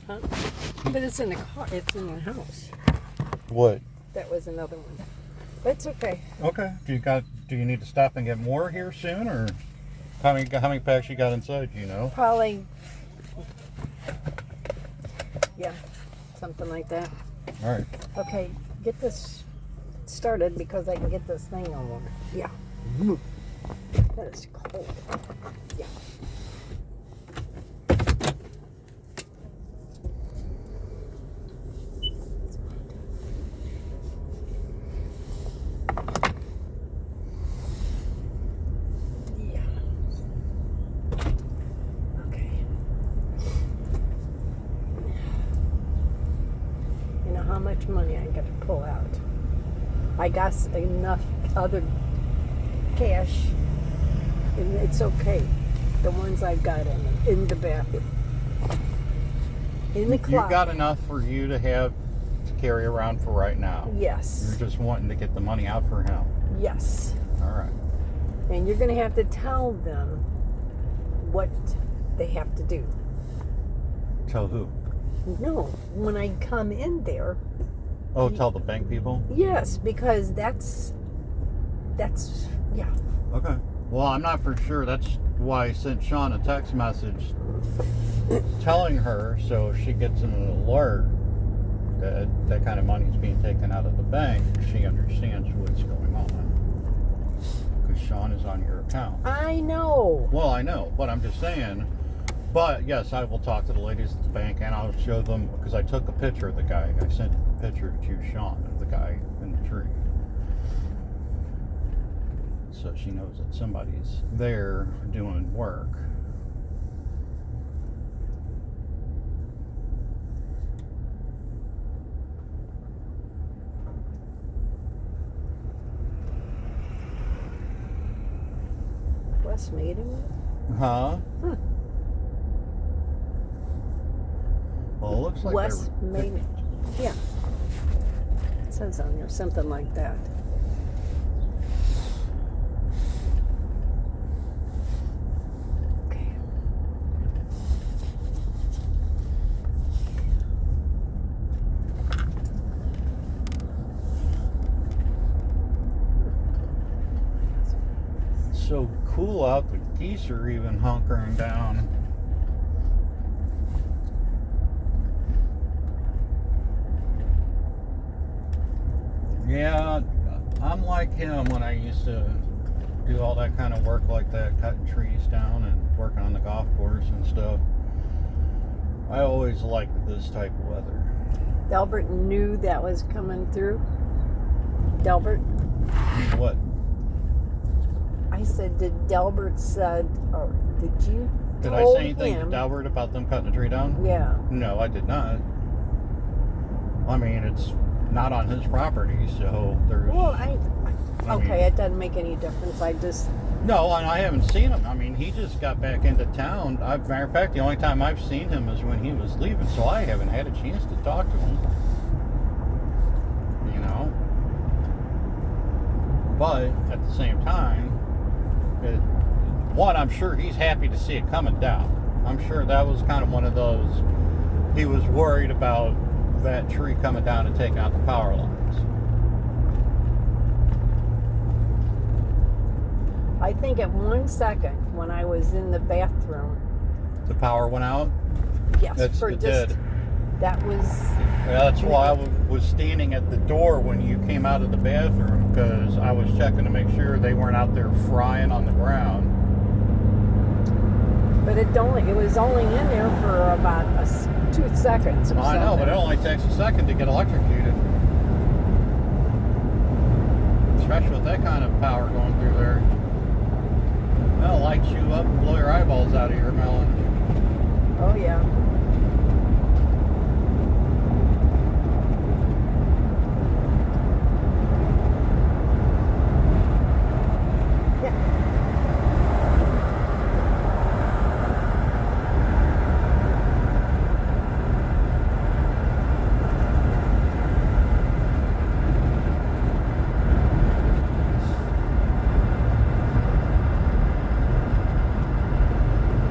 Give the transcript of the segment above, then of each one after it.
Huh? But it's in the car. It's in the house. What? That was another one. But it's okay. Okay. Do you need to stop and get more here soon, or how many packs you got inside? You know. Probably. Yeah, something like that. All right. Okay, get this started because I can get this thing on. Yeah. That is cold. Yeah. Yeah. Okay. You know how much money I got to pull out? I got enough other cash, and it's okay. The ones I've got in the bathroom, in the closet. You got enough for you to have to carry around for right now. Yes. You're just wanting to get the money out for him. Yes. All right. And you're going to have to tell them what they have to do. Tell who? No, when I come in there. Oh, tell the bank people? Yes, because that's yeah. Okay. Well, I'm not for sure. That's why I sent Sean a text message telling her so she gets an alert that that kind of money is being taken out of the bank. She understands what's going on. Because Sean is on your account. I know. Well, I know, but I'm just saying. But yes, I will talk to the ladies at the bank and I'll show them, because I took a picture of the guy. I sent a picture to Sean of the guy in the tree. So she knows that somebody's there doing work. Wes made him. Huh? Huh. Well, it looks like Wes made it. Yeah. It says on there something like that. Okay. It's so cool out. The geese are even hunkering down. Yeah, I'm like him when I used to do all that kind of work like that, cutting trees down and working on the golf course and stuff. I always liked this type of weather. Delbert knew that was coming through. Delbert? What? I said, did Delbert said, or did you Did I told say anything him? to Delbert about them cutting the tree down? Yeah. No, I did not. I mean, it's not on his property, so there's... Well, mean, it doesn't make any difference. I just... No, and I haven't seen him. I mean, he just got back into town. Matter of fact, the only time I've seen him is when he was leaving, so I haven't had a chance to talk to him. You know? But, at the same time, I'm sure he's happy to see it coming down. I'm sure that was kind of one of those, he was worried about that tree coming down and taking out the power lines. I think at 1 second when I was in the bathroom. The power went out? Yes, It did. That was... Yeah, that's why I was standing at the door when you came out of the bathroom, because I was checking to make sure they weren't out there frying on the ground. But it was only in there for about 2 seconds or something. I know, but it only takes a second to get electrocuted. Especially with that kind of power going through there. That'll light you up and blow your eyeballs out of your melon. Oh, yeah.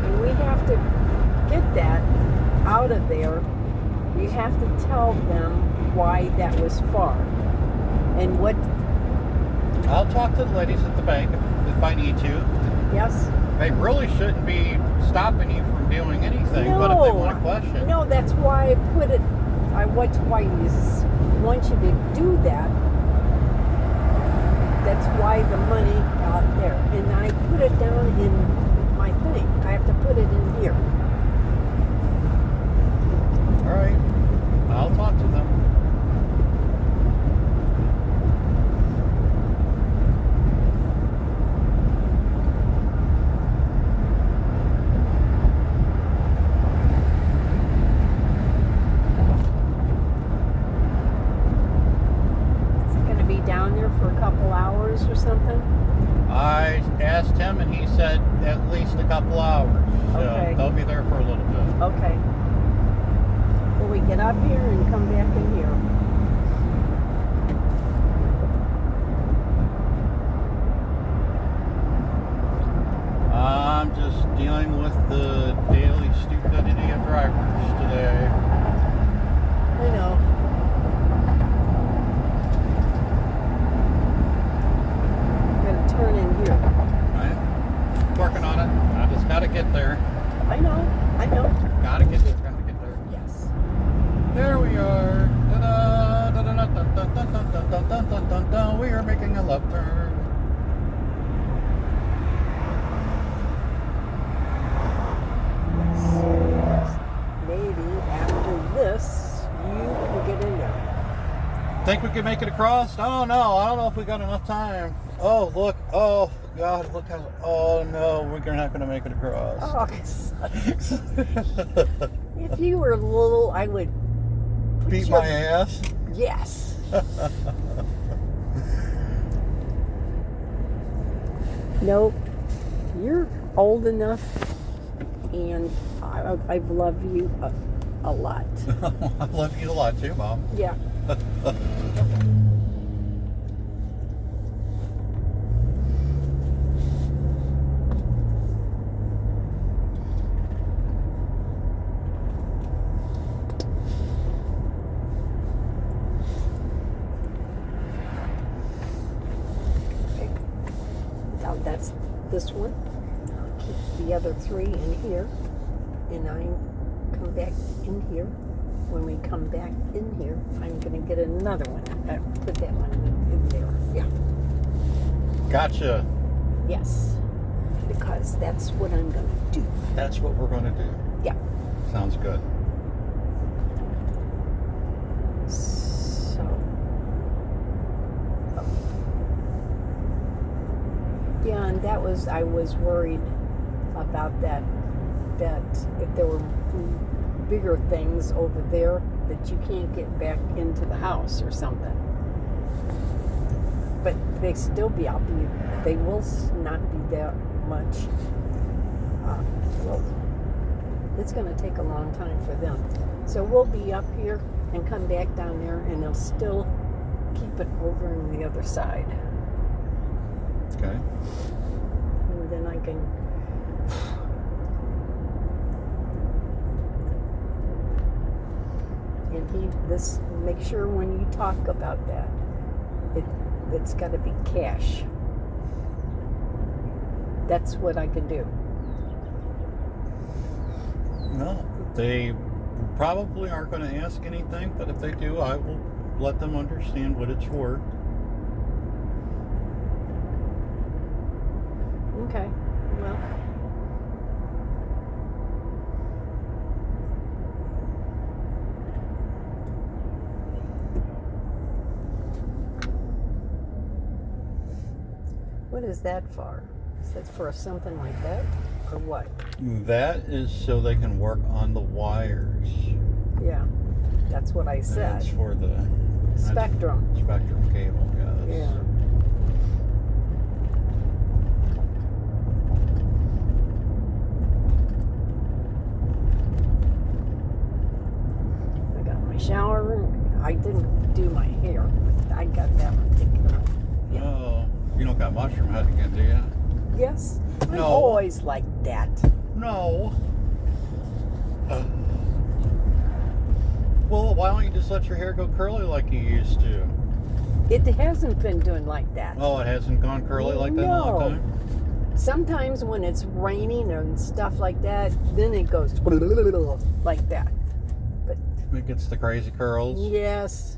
And we have to get that You have to tell them why that was far. And what, I'll talk to the ladies at the bank if I need to. yes? They really shouldn't be stopping you from doing anything, but if they want to question. No, that's why I put it, that's why you want you to do that. That's why the money out there. And I put it down in my thing. I have to put it in here. All right. I'll talk to them. It's going to be down there for a couple hours or something. I asked him, and he said at least a couple hours. So Okay. they'll be there for a little bit. Okay. Will we get up here and come back in here? I'm just dealing with the daily stupidity of drivers today. I know. I'm going to turn in here. I'm working on it. I just gotta get there. I know. Gotta get there. Gotta get there. Yes. There we are. Da-da, da-da, da, dun, dun, dun, dun, dun, dun, dun, dun, dun. We are making a left turn. Yes. Maybe after this, you can get in there. Think we can make it across? I don't know. I don't know if we got enough time. Oh, look. Oh, God. Look how. Oh, no. We're not going to make it across. Oh, if you were little, I would put Beat your- my ass. Yes. Nope. You're old enough, and I love you a lot. I love you a lot too, Mom. Yeah. Okay. Now that's this one. I'll keep the other three in here, and I come back in here. When we come back in here, I'm going to get another one. Put that one in there. Yeah. Gotcha. Yes. Because that's what I'm going to do. That's what we're going to do. Yeah. Sounds good. So. Yeah, and that was, I was worried about that if there were bigger things over there that you can't get back into the house or something. But they still be out there. They will not be that much. Well, it's going to take a long time for them. So we'll be up here and come back down there, and they'll still keep it over on the other side. Okay. And then I can. And make sure when you talk about that, it's got to be cash. That's what I can do. No, they probably aren't going to ask anything, but if they do, I will let them understand what it's for. Okay. Well. What is that for? Is that for something like that? Or what? That is so they can work on the wires. Yeah. That's what I said. That's for the Spectrum. Spectrum cable, yes. Yeah. I got my shower. I didn't do my hair, but I got that one taken care of. Yeah. Oh, you don't got mushroom head again, do you? Yes. I'm No. always like that. No. why don't you just let your hair go curly like you used to? It hasn't been doing like that. Oh, it hasn't gone curly like that in a long No. time? Sometimes when it's raining and stuff like that, then it goes like that. But It gets the crazy curls. yes.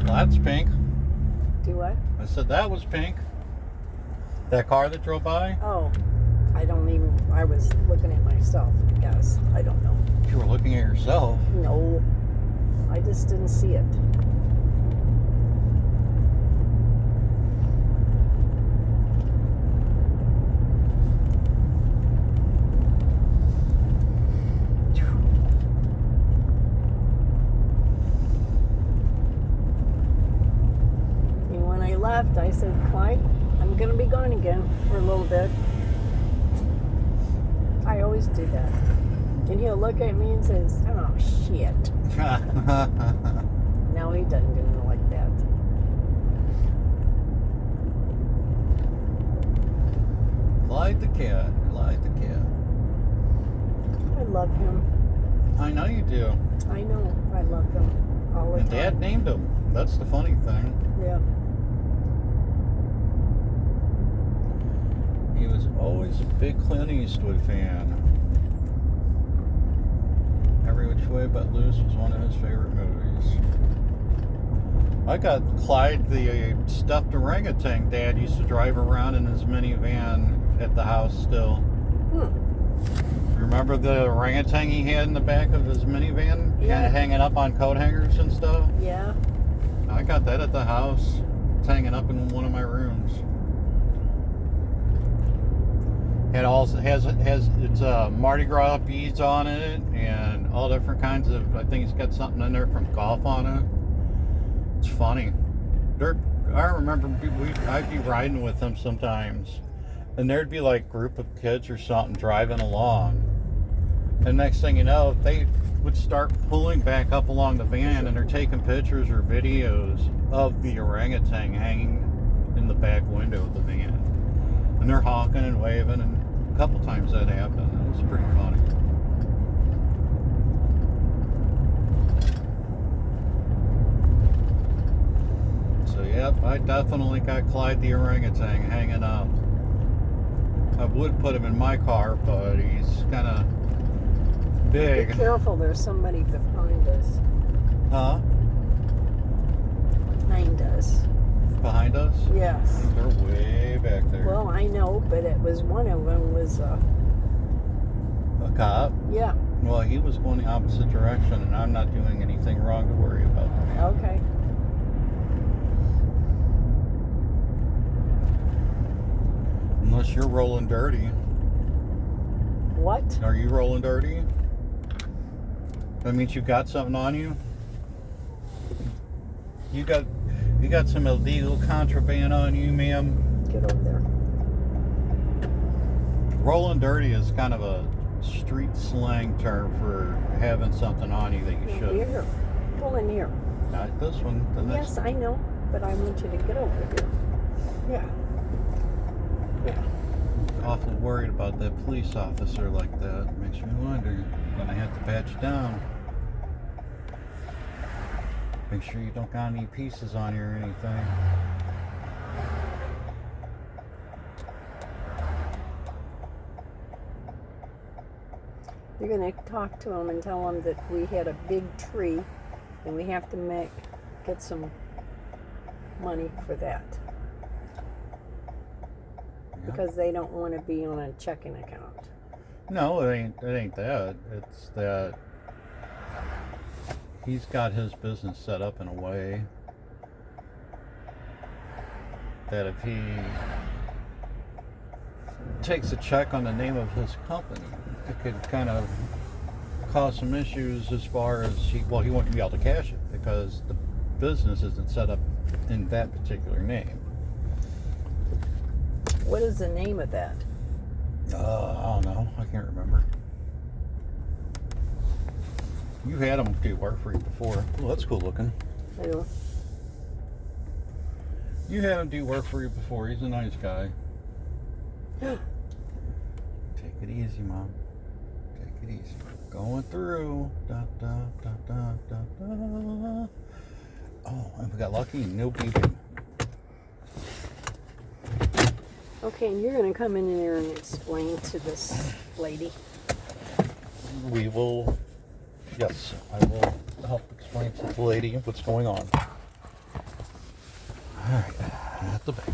Well, that's pink. Do what? I said that was pink. That car that drove by? Oh, I was looking at myself, I guess. I don't know. You were looking at yourself. No, I just didn't see it. And when I left, I said, Clyde, I'm going to be gone again for a little bit. I always do that. And he'll look at me and says, oh, shit. No, he doesn't do it like that. Clyde the cat. Clyde the cat. I love him. I know you do. I know. I love him all the And time. Dad named him. That's the funny thing. Yeah. He was always a big Clint Eastwood fan. Every Which Way But Loose was one of his favorite movies. I got Clyde the stuffed orangutan Dad used to drive around in his minivan at the house still. Remember the orangutan he had in the back of his minivan? Yeah. Kind of hanging up on coat hangers and stuff? Yeah. I got that at the house. It's hanging up in one of my rooms. It also has it's Mardi Gras beads on it and all different kinds of. I think it's got something in there from golf on it. It's funny. I remember I'd be riding with them sometimes, and there'd be like a group of kids or something driving along, and next thing you know, they would start pulling back up along the van, and they're taking pictures or videos of the orangutan hanging in the back window of the van. And they're honking and waving, and a couple times that happened. It was pretty funny. So, yep, I definitely got Clyde the orangutan hanging up. I would put him in my car, but he's kind of big. Be careful, there's somebody behind us. Huh? Behind us. Behind us? Yes. They're way back there. Well, I know, but it was one of them was, A cop? yeah. Well, he was going the opposite direction, and I'm not doing anything wrong to worry about. Okay. Unless you're rolling dirty. What? Are you rolling dirty? That means you got something on you? You got some illegal contraband on you, ma'am? Get over there. Rolling dirty is kind of a street slang term for having something on you that you No, shouldn't. here. Pull in here. Not this one. The next. Yes, I know, but I want you to get over here. Yeah. Yeah. Awful worried about that police officer like that. Makes me wonder. Gonna have to pat you down. Make sure you don't got any pieces on you or anything. You're going to talk to him and tell him that we had a big tree and we have to get some money for that Yeah. because they don't want to be on a checking account. No, it ain't that. It's that he's got his business set up in a way that if he takes a check on the name of his company, it could kind of cause some issues as far as he wouldn't be able to cash it because the business isn't set up in that particular name. What is the name of that? I don't know. I can't remember. You had him do work for you before. Well, that's cool looking. I don't. You had him do work for you before. He's a nice guy. Take it easy, Mom. Take it easy. Going through. Da, da, da, da, da, da. Oh, and we got lucky. No beeping. Okay, and you're going to come in there and explain to this lady. We will. Yes, I will help explain to the lady what's going on. Alright, at the back.